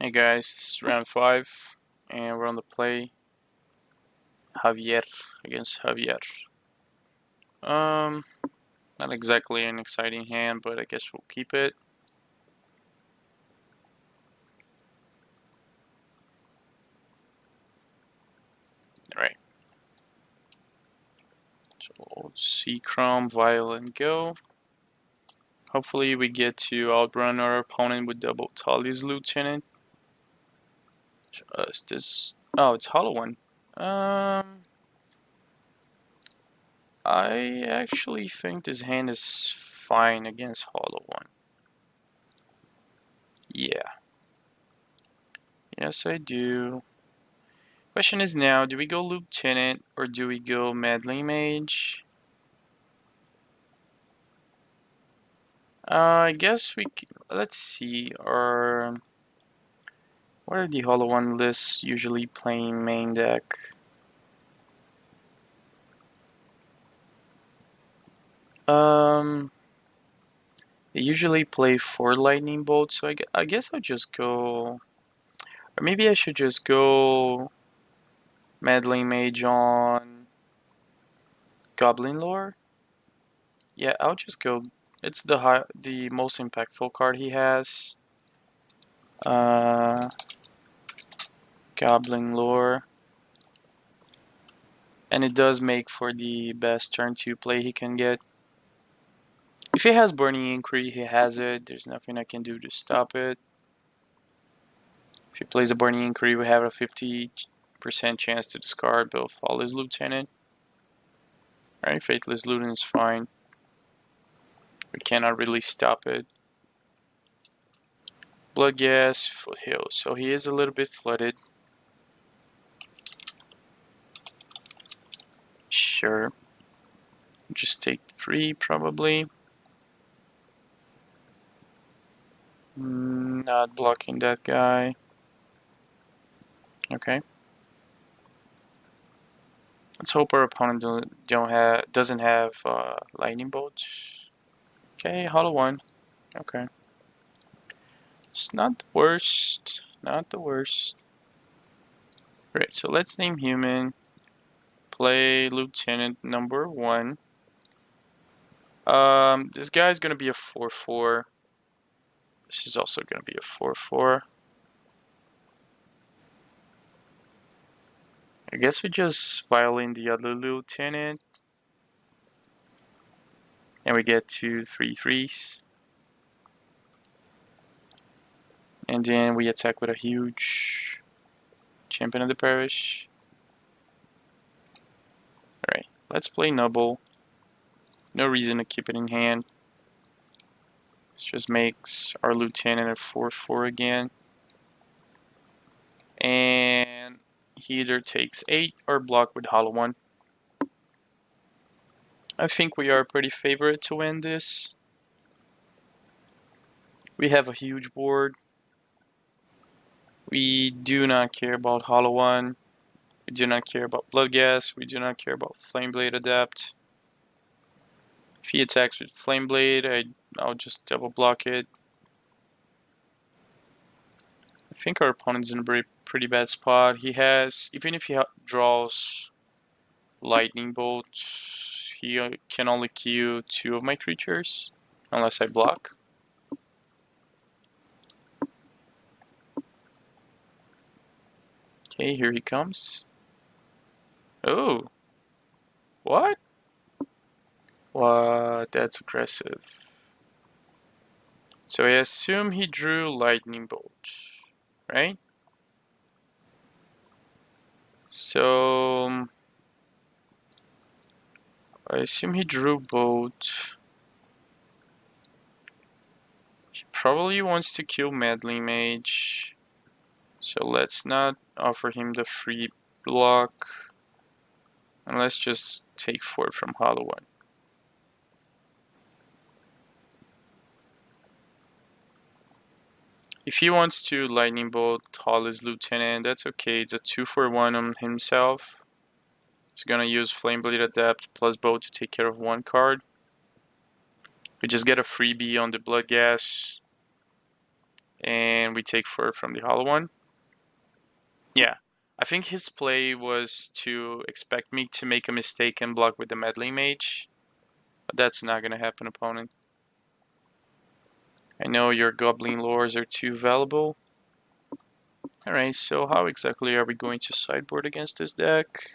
Hey guys, it's round 5, and we're on the play Javier against Javier. Um, Not exactly an exciting hand, but I guess we'll keep it. Alright. So we'll see Chrome, Violent go. Hopefully we get to outrun our opponent with double Tully's Lieutenant. Is this... Oh, it's Hollow One. I actually think this hand is fine against Hollow One. Yeah. Yes, I do. Question is now, do we go Lieutenant or do we go Meddling Mage? I guess let's see, what are the Hollow One lists usually playing main deck? They usually play 4 Lightning Bolts, so I guess I'll just go, or maybe I should just go Meddling Mage on Goblin Lore? Yeah, I'll just go, it's the most impactful card he has. Goblin Lore. And it does make for the best turn 2 play he can get. If he has Burning Inquiry, he has it. There's nothing I can do to stop it. If he plays a Burning Inquiry, we have a 50% chance to discard both all his Lieutenant. Alright, Faithless Lieutenant is fine. We cannot really stop it. Bloodghast, Foothills. So he is a little bit flooded. Sure. Just take 3 probably. Not blocking that guy. Okay. Let's hope our opponent doesn't have lightning bolts. Okay, Hollow One. Okay. It's not the worst. Not the worst. Great, so let's name human. Play Lieutenant number 1. This guy's gonna be a 4/4. This is also gonna be a 4/4. I guess we just violin the other Lieutenant. And we get 2 3/3s. And then we attack with a huge Champion of the Parish. Alright, let's play Noble. No reason to keep it in hand. This just makes our Lieutenant a 4/4 again. And he either takes 8 or block with Hollow One. I think we are pretty favorite to win this. We have a huge board. We do not care about Hollow One. We do not care about Bloodghast. We do not care about Flameblade Adapt. If he attacks with Flameblade, I'll just double block it. I think our opponent's in a pretty bad spot. He has, even if he draws Lightning Bolt, he can only queue 2 of my creatures, unless I block. Okay, here he comes. Oh! What? What? That's aggressive. So I assume he drew Lightning Bolt, right? So I assume he drew Bolt. He probably wants to kill Meddling Mage. So let's not offer him the free block. And let's just take 4 from Hollow One. If he wants to Lightning Bolt Hollis Lieutenant, that's okay. It's a 2/1 on himself. He's gonna use Flameblade Adapt plus Bow to take care of 1 card. We just get a freebie on the Bloodghast. and we take 4 from the hollow one. Yeah, I think his play was to expect me to make a mistake and block with the Meddling Mage, but that's not gonna happen, opponent. I know your Goblin Lores are too valuable. Alright, so how exactly are we going to sideboard against this deck?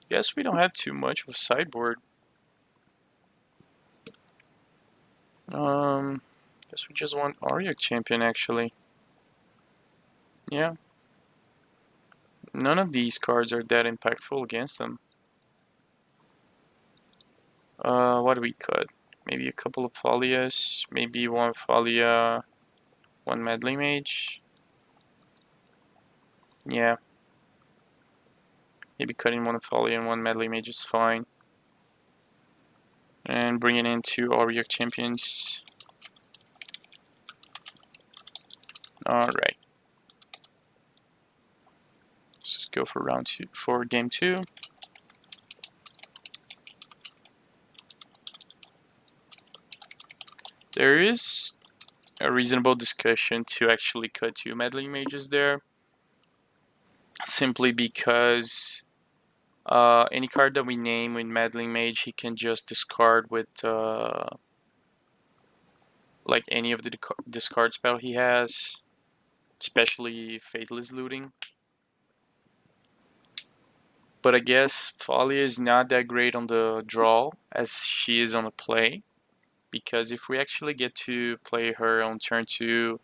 Guess we don't have too much of a sideboard. Guess we just want Auric Champion, actually. Yeah. None of these cards are that impactful against them. What do we cut? Maybe a couple of Folias, maybe one Folia, one Meddling Mage. Yeah. Maybe cutting one Folia and one Meddling Mage is fine. And bring it into Auric Champions. Alright. Let's just go for round 2, for game 2. There is a reasonable discussion to actually cut 2 Meddling Mages there. Simply because any card that we name with Meddling Mage, he can just discard with like any of the discard spell he has, especially Faithless Looting. But I guess Thalia is not that great on the draw as she is on the play, because if we actually get to play her on turn 2,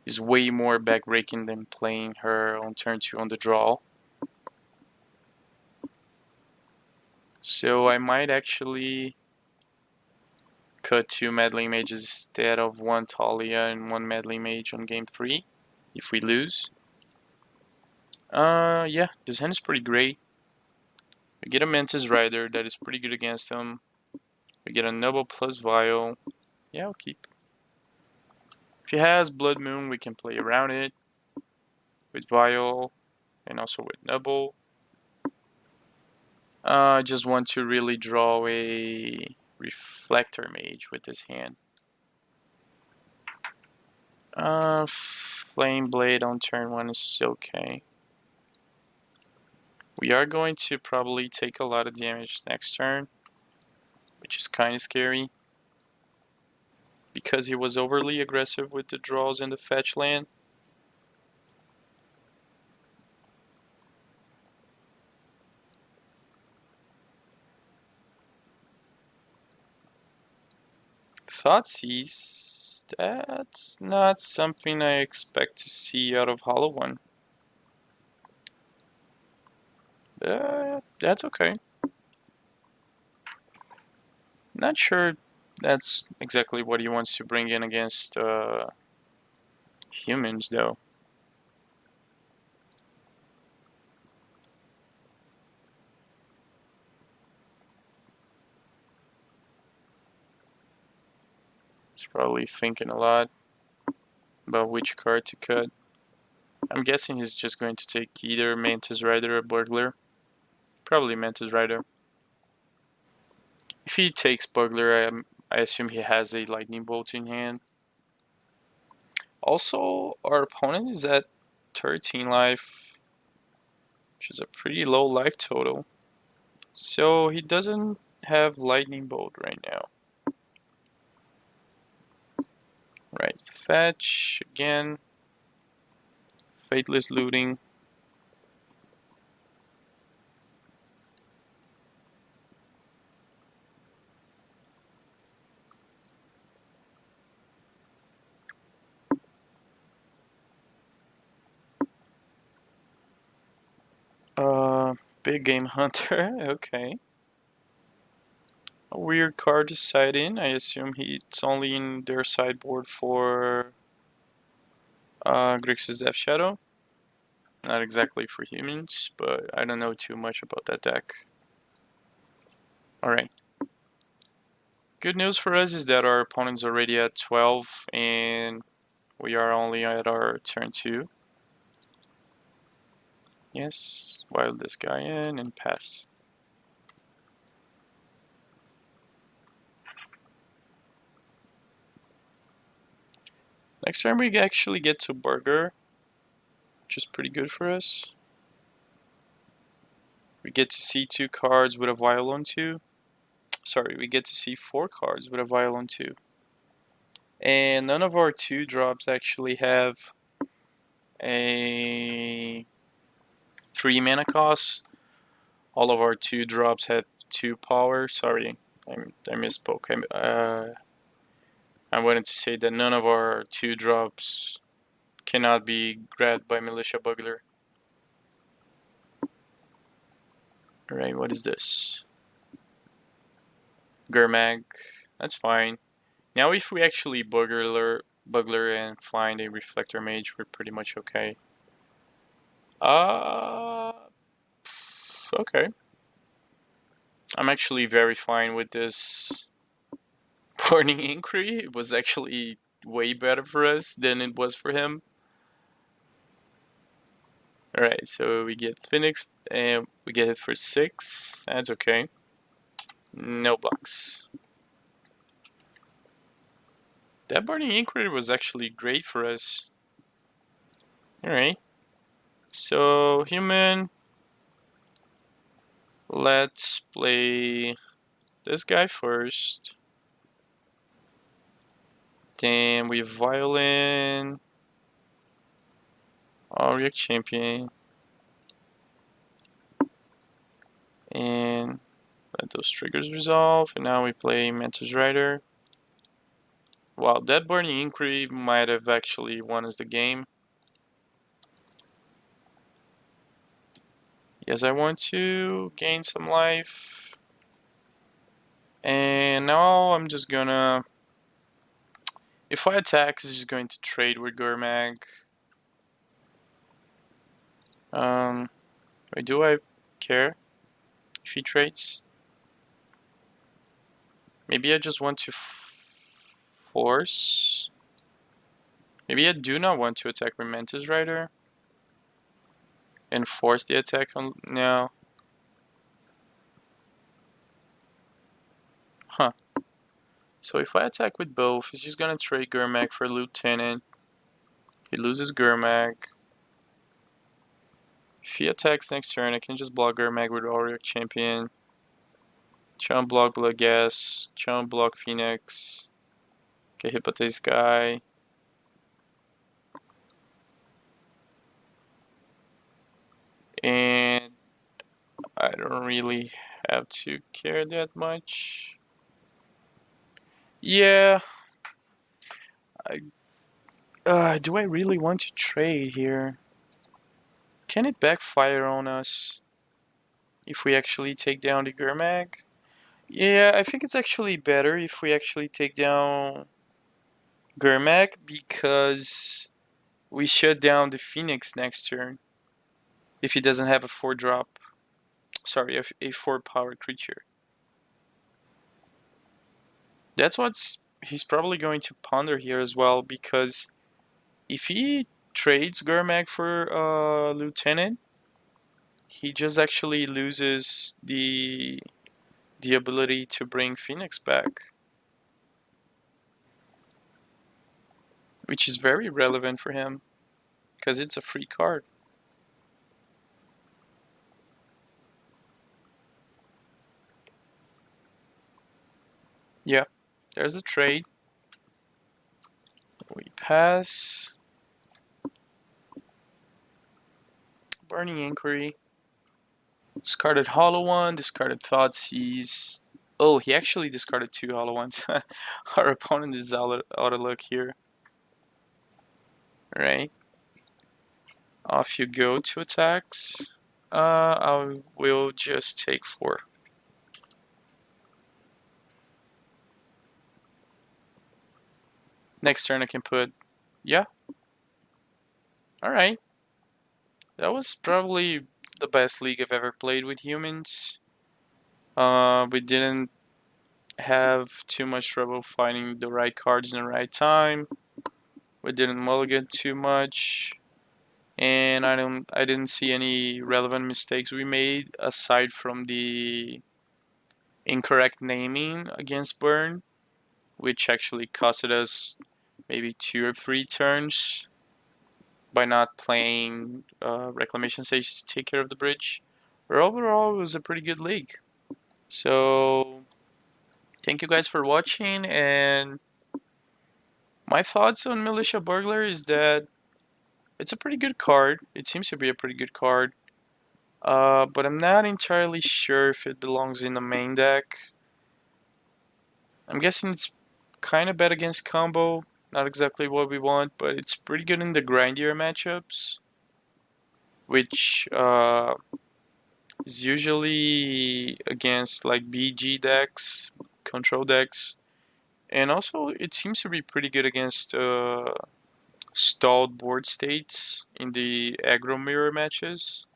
is way more backbreaking than playing her on turn 2 on the draw. So I might actually cut 2 Meddling Mages instead of 1 Thalia and 1 Meddling Mage on game 3 if we lose. Yeah, this hand is pretty great. We get a Mantis Rider that is pretty good against him. We get a Noble plus Vial. Yeah, I'll keep. If he has Blood Moon, we can play around it with Vial and also with Noble. I just want to really draw a Reflector Mage with this hand. Flame Blade on turn 1 is okay. We are going to probably take a lot of damage next turn, which is kind of scary, because he was overly aggressive with the draws in the fetch land. Thoughtseize, that's not something I expect to see out of Hollow One. That's okay. Not sure that's exactly what he wants to bring in against humans, though. He's probably thinking a lot about which card to cut. I'm guessing he's just going to take either Mantis Rider or Burglar. Probably Mantis Rider. If he takes Burglar, I assume he has a Lightning Bolt in hand. Also, our opponent is at 13 life, which is a pretty low life total. So he doesn't have Lightning Bolt right now. Right, fetch again. Faithless Looting. Big Game Hunter, okay. A weird card to side in. I assume it's only in their sideboard for Grixis Death Shadow. Not exactly for humans, but I don't know too much about that deck. Alright. Good news for us is that our opponent's already at 12 and we are only at our turn 2. Yes, wild this guy in and pass. Next turn we actually get to Burger, which is pretty good for us. We get to see 2 cards with a Violon 2. Sorry, we get to see 4 cards with a Violon 2. And none of our 2 drops actually have a 3 mana cost. All of our 2 drops have 2 power. Sorry, I misspoke. I wanted to say that none of our 2 drops cannot be grabbed by Militia Bugler. Alright, what is this? Gurmag. That's fine. Now if we actually Bugler and find a Reflector Mage, we're pretty much okay. Okay. I'm actually very fine with this Burning Inquiry. It was actually way better for us than it was for him. Alright, so we get Phoenix, and we get it for 6. That's okay. No blocks. That Burning Inquiry was actually great for us. Alright. So, human. Let's play this guy first. Then we Violin. Auric Champion. And let those triggers resolve. And now we play Mantis Rider. Wow, that Burning Inquiry might have actually won us the game. Yes, I want to gain some life. And now I'm just gonna... If I attack, he's just going to trade with Gurmag. Wait, do I care if he trades? Maybe I just want to force. Maybe I do not want to attack with Mantis Rider. And force the attack on... No. Huh. So if I attack with both, he's just gonna trade Gurmag for Lieutenant. He loses Gurmag. If he attacks next turn, I can just block Gurmag with Auric Champion. Chump block Bloodghast. Chump block Phoenix. Get hit by this guy. And I don't really have to care that much. Yeah. Do I really want to trade here? Can it backfire on us if we actually take down the Gurmag? Yeah, I think it's actually better if we actually take down Gurmag because we shut down the Phoenix next turn if he doesn't have a 4-drop. Sorry, a 4-power creature. That's what he's probably going to ponder here as well, because if he trades Gurmag for Lieutenant, he just actually loses the ability to bring Phoenix back, which is very relevant for him because it's a free card. Yeah, there's a trade. We pass. Burning Inquiry. Discarded Hollow One, discarded Thoughtseize. Oh, he actually discarded 2 Hollow Ones. Our opponent is out of luck here. Alright. Off you go to attacks. I will just take 4. Next turn I can put... Yeah. Alright. That was probably the best league I've ever played with humans. We didn't have too much trouble finding the right cards in the right time. We didn't mulligan too much. And I didn't see any relevant mistakes we made aside from the incorrect naming against Burn, which actually costed us maybe 2 or 3 turns by not playing Reclamation Sage to take care of the bridge. But overall, it was a pretty good league. So, thank you guys for watching, and my thoughts on Militia Burglar is that it's a pretty good card. It seems to be a pretty good card. But I'm not entirely sure if it belongs in the main deck. I'm guessing it's kind of bad against combo. Not exactly what we want, but it's pretty good in the grindier matchups, which is usually against like BG decks, control decks, and also it seems to be pretty good against stalled board states in the aggro mirror matches.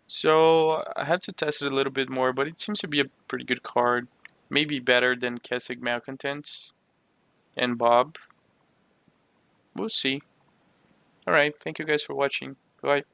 So I have to test it a little bit more, but it seems to be a pretty good card. Maybe better than Kessig Malcontents and Bob. We'll see. Alright, thank you guys for watching. Bye.